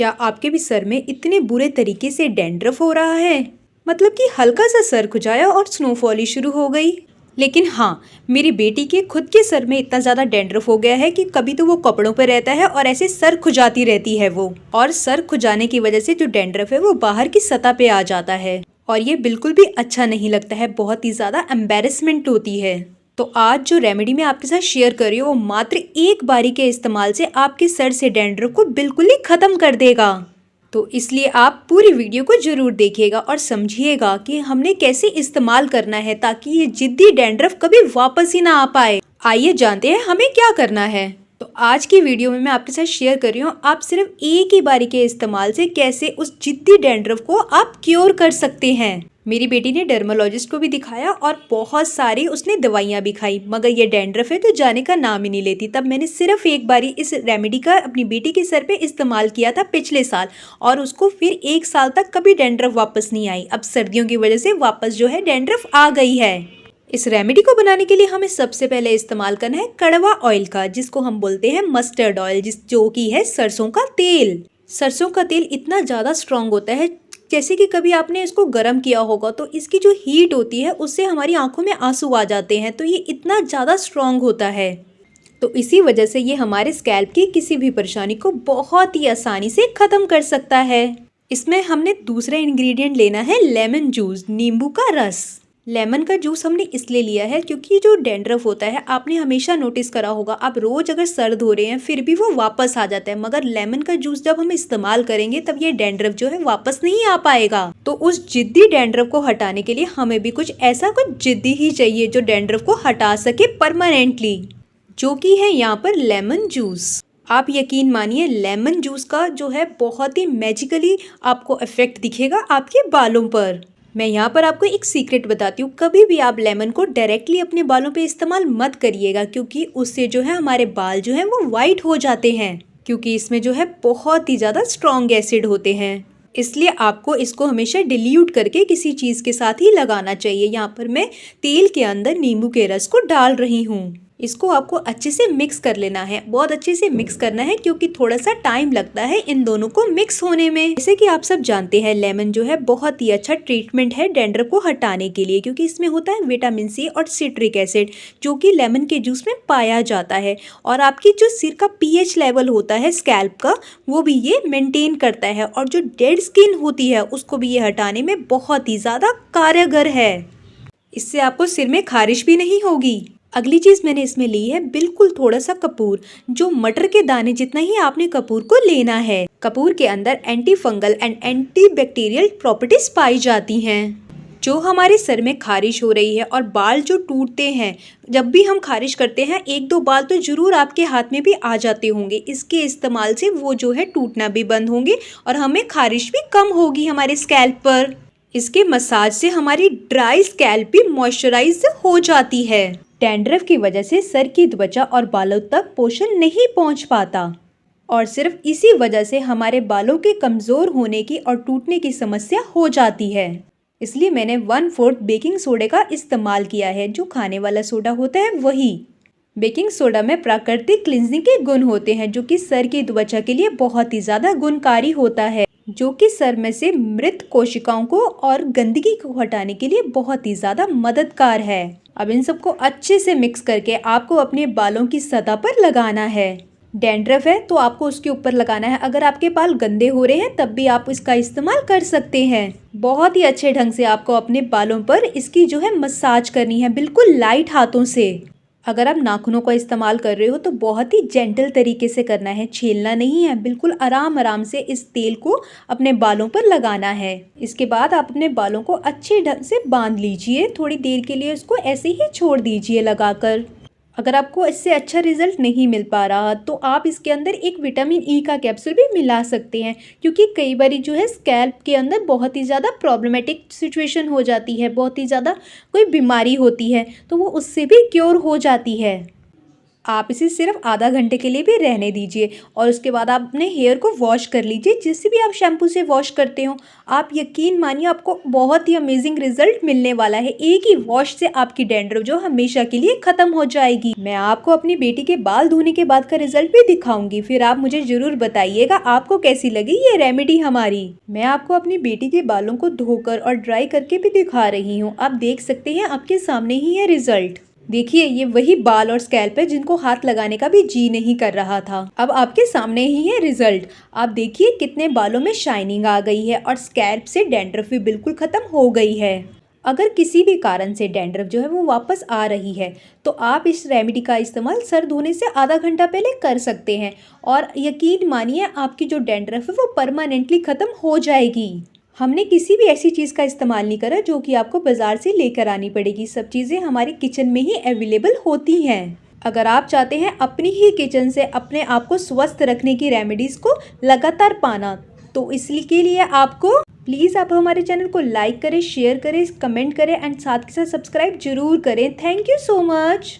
क्या आपके भी सर में इतने बुरे तरीके से डैंड्रफ हो रहा है? मतलब कि हल्का सा सर खुजाया और स्नोफॉल ही शुरू हो गई। लेकिन हाँ, मेरी बेटी के खुद के सर में इतना ज़्यादा डैंड्रफ हो गया है कि कभी तो वो कपड़ों पर रहता है और ऐसे सर खुजाती रहती है वो। और सर खुजाने की वजह से जो डैंड्रफ है वो बाहर की सतह पे आ जाता है और ये बिल्कुल भी अच्छा नहीं लगता है, बहुत ही ज़्यादा एम्बेरसमेंट होती है। तो आज जो रेमेडी मैं आपके साथ शेयर कर रही हूँ वो मात्र एक बारी के इस्तेमाल से आपके सर से डैंड्रफ को बिल्कुल ही खत्म कर देगा। तो इसलिए आप पूरी वीडियो को जरूर देखिएगा और समझिएगा कि हमने कैसे इस्तेमाल करना है ताकि ये जिद्दी डैंड्रफ कभी वापस ही ना आ पाए। आइए जानते हैं हमें क्या करना है। तो आज की वीडियो में मैं आपके साथ शेयर कर रही हूँ आप सिर्फ एक ही बारी के इस्तेमाल से कैसे उस जिद्दी डैंड्रफ को आप क्योर कर सकते हैं। मेरी बेटी ने डर्मोलॉजिस्ट को भी दिखाया और बहुत सारी उसने दवाइयाँ भी खाई, मगर ये डैंड्रफ है तो जाने का नाम ही नहीं लेती। तब मैंने सिर्फ एक बारी इस रेमेडी का अपनी बेटी के सर पे इस्तेमाल किया था पिछले साल और उसको फिर 1 साल तक कभी डैंड्रफ वापस नहीं आई। अब सर्दियों की वजह से वापस जो है डैंड्रफ आ गई है। इस रेमेडी को बनाने के लिए हमें सबसे पहले इस्तेमाल करना है कड़वा ऑयल का, जिसको हम बोलते हैं मस्टर्ड ऑयल, जो कि है सरसों का तेल। सरसों का तेल इतना ज़्यादा स्ट्रॉन्ग होता है, जैसे कि कभी आपने इसको गर्म किया होगा तो इसकी जो हीट होती है उससे हमारी आंखों में आंसू आ जाते हैं। तो ये इतना ज़्यादा स्ट्रॉन्ग होता है, तो इसी वजह से ये हमारे स्कैल्प की किसी भी परेशानी को बहुत ही आसानी से ख़त्म कर सकता है। इसमें हमने दूसरा इंग्रेडिएंट लेना है लेमन जूस, नींबू का रस। लेमन का जूस हमने इसलिए लिया है क्योंकि जो डैंड्रफ होता है आपने हमेशा नोटिस करा होगा, आप रोज अगर सर धो रहे हैं फिर भी वो वापस आ जाता है, मगर लेमन का जूस जब हम इस्तेमाल करेंगे तब ये डैंड्रफ जो है वापस नहीं आ पाएगा। तो उस जिद्दी डैंड्रफ को हटाने के लिए हमें भी कुछ ऐसा कुछ जिद्दी ही चाहिए जो डैंड्रफ को हटा सके परमानेंटली, जो कि है यहाँ पर लेमन जूस। आप यकीन मानिए लेमन जूस का जो है बहुत ही मैजिकली आपको इफेक्ट दिखेगा आपके बालों पर। मैं यहाँ पर आपको एक सीक्रेट बताती हूँ, कभी भी आप लेमन को डायरेक्टली अपने बालों पे इस्तेमाल मत करिएगा, क्योंकि उससे जो है हमारे बाल जो है वो वाइट हो जाते हैं, क्योंकि इसमें जो है बहुत ही ज़्यादा स्ट्रॉन्ग एसिड होते हैं। इसलिए आपको इसको हमेशा डिल्यूट करके किसी चीज़ के साथ ही लगाना चाहिए। यहाँ पर मैं तेल के अंदर नींबू के रस को डाल रही हूँ। इसको आपको अच्छे से मिक्स कर लेना है, बहुत अच्छे से मिक्स करना है, क्योंकि थोड़ा सा टाइम लगता है इन दोनों को मिक्स होने में। जैसे कि आप सब जानते हैं लेमन जो है बहुत ही अच्छा ट्रीटमेंट है डैंड्रफ को हटाने के लिए, क्योंकि इसमें होता है विटामिन सी और सिट्रिक एसिड, जो कि लेमन के जूस में पाया जाता है। और आपकी जो सिर का पीएच लेवल होता है स्कैल्प का, वो भी ये मेंटेन करता है, और जो डेड स्किन होती है उसको भी ये हटाने में बहुत ही ज़्यादा कारगर है। इससे आपको सिर में खारिश भी नहीं होगी। अगली चीज़ मैंने इसमें ली है बिल्कुल थोड़ा सा कपूर, जो मटर के दाने जितना ही आपने कपूर को लेना है। कपूर के अंदर anti fungal and anti bacterial properties पाई जाती हैं। जो हमारे सर में खारिश हो रही है और बाल जो टूटते हैं, जब भी हम खारिश करते हैं 1-2 बाल तो जरूर आपके हाथ में भी आ जाते होंगे। इसके इस्तेमाल से वो जो है टूटना भी बंद होंगे और हमें खारिश भी कम होगी हमारे स्कैल्प पर। इसके मसाज से हमारी ड्राई स्कैल्प भी मॉइस्चराइज हो जाती है। डैंड्रफ की वजह से सर की त्वचा और बालों तक पोषण नहीं पहुंच पाता, और सिर्फ इसी वजह से हमारे बालों के कमज़ोर होने की और टूटने की समस्या हो जाती है। इसलिए मैंने 1/4 बेकिंग सोडे का इस्तेमाल किया है, जो खाने वाला सोडा होता है वही। बेकिंग सोडा में प्राकृतिक क्लिनजिंग के गुण होते हैं, जो कि सर की त्वचा के लिए बहुत ही ज़्यादा गुणकारी होता है, जो कि सर में से मृत कोशिकाओं को और गंदगी को हटाने के लिए बहुत ही ज़्यादा मददगार है। अब इन सबको अच्छे से मिक्स करके आपको अपने बालों की सतह पर लगाना है। डैंड्रफ है तो आपको उसके ऊपर लगाना है। अगर आपके बाल गंदे हो रहे हैं तब भी आप इसका इस्तेमाल कर सकते हैं। बहुत ही अच्छे ढंग से आपको अपने बालों पर इसकी जो है मसाज करनी है, बिल्कुल लाइट हाथों से। अगर आप नाखूनों का इस्तेमाल कर रहे हो तो बहुत ही जेंटल तरीके से करना है, छीलना नहीं है, बिल्कुल आराम आराम से इस तेल को अपने बालों पर लगाना है। इसके बाद आप अपने बालों को अच्छे ढंग से बांध लीजिए, थोड़ी देर के लिए इसको ऐसे ही छोड़ दीजिए लगाकर। अगर आपको इससे अच्छा रिजल्ट नहीं मिल पा रहा तो आप इसके अंदर एक विटामिन ई का कैप्सूल भी मिला सकते हैं, क्योंकि कई बार जो है स्कैल्प के अंदर बहुत ही ज़्यादा प्रॉब्लमेटिक सिचुएशन हो जाती है, बहुत ही ज़्यादा कोई बीमारी होती है तो वो उससे भी क्योर हो जाती है। आप इसे सिर्फ आधा घंटे के लिए भी रहने दीजिए और उसके बाद आप अपने हेयर को वॉश कर लीजिए, जिससे भी आप शैम्पू से वॉश करते हो। आप यकीन मानिए आपको बहुत ही अमेजिंग रिजल्ट मिलने वाला है। एक ही वॉश से आपकी डैंड्रफ जो हमेशा के लिए खत्म हो जाएगी। मैं आपको अपनी बेटी के बाल धोने के बाद का रिजल्ट भी दिखाऊंगी, फिर आप मुझे जरूर बताइएगा आपको कैसी लगी ये रेमेडी हमारी। मैं आपको अपनी बेटी के बालों को धोकर और ड्राई करके भी दिखा रही हूँ। आप देख सकते हैं आपके सामने ही है रिजल्ट। देखिए ये वही बाल और स्कैल्प है जिनको हाथ लगाने का भी जी नहीं कर रहा था। अब आपके सामने ही है रिजल्ट। आप देखिए कितने बालों में शाइनिंग आ गई है और स्कैल्प से डैंड्रफ भी बिल्कुल खत्म हो गई है। अगर किसी भी कारण से डैंड्रफ जो है वो वापस आ रही है तो आप इस रेमेडी का इस्तेमाल सर धोने से आधा घंटा पहले कर सकते हैं और यकीन मानिए आपकी जो डैंड्रफ है वो परमानेंटली खत्म हो जाएगी। हमने किसी भी ऐसी चीज़ का इस्तेमाल नहीं करा जो कि आपको बाजार से लेकर आनी पड़ेगी। सब चीज़ें हमारे किचन में ही अवेलेबल होती हैं। अगर आप चाहते हैं अपनी ही किचन से अपने आप को स्वस्थ रखने की रेमेडीज़ को लगातार पाना, तो इसलिए के लिए आपको प्लीज़ आप हमारे चैनल को लाइक करें, शेयर करें, कमेंट करें एंड साथ के साथ सब्सक्राइब जरूर करें। Thank you so much.